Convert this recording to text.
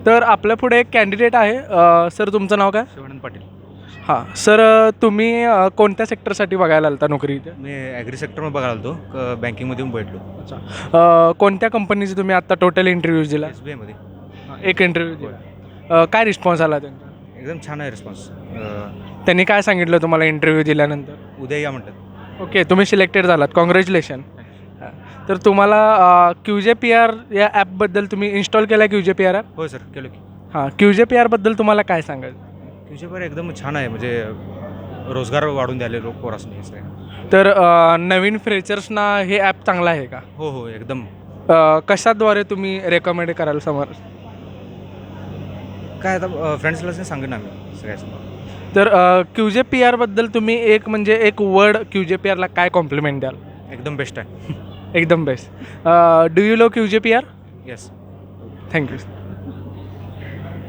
तर आपल्या पुढे एक कॅन्डिडेट आहे. सर तुमचं नाव काय? शिवानंद पाटील. हां सर, तुम्ही कोणत्या सेक्टरसाठी बघायला आलता नोकरी इथे? मी ॲग्री सेक्टरमध्ये बघायला आलो बँकिंगमध्ये भेटलो. अच्छा, कोणत्या कंपनीचे तुम्ही आत्ता टोटल इंटरव्ह्यूज दिला? SBIमध्ये. एक इंटरव्ह्यू दिला. काय रिस्पॉन्स आला त्यांचा? एकदम छान आहे रिस्पॉन्स. त्यांनी काय सांगितलं तुम्हाला इंटरव्ह्यू दिल्यानंतर? उद्या या म्हणतात. ओके, तुम्ही सिलेक्टेड झालात, कॉंग्रॅच्युलेशन. तर तुम्हाला QJPR या ॲपबद्दल तुम्ही इन्स्टॉल केला आहे QJPR ॲप? हो सर, केलो की. हां, QJPRबद्दल तुम्हाला काय सांगाल? तुझ्यावर एकदम छान आहे, म्हणजे रोजगार वाढून द्याले लोक पोरासने हे सगळं. तर नवीन फ्रेशर्सना हे ॲप चांगलं आहे का? हो हो, एकदम. कशाद्वारे तुम्ही रेकमेंड कराल समोर? काय आता फ्रेंड्सला सांगेन आम्ही सगळ्याच. तर QJPRबद्दल तुम्ही एक वर्ड QJPRला काय कॉम्प्लिमेंट द्याल? एकदम बेस्ट आहे. एकदम best. Do you love QJPR? Yes. Thank you.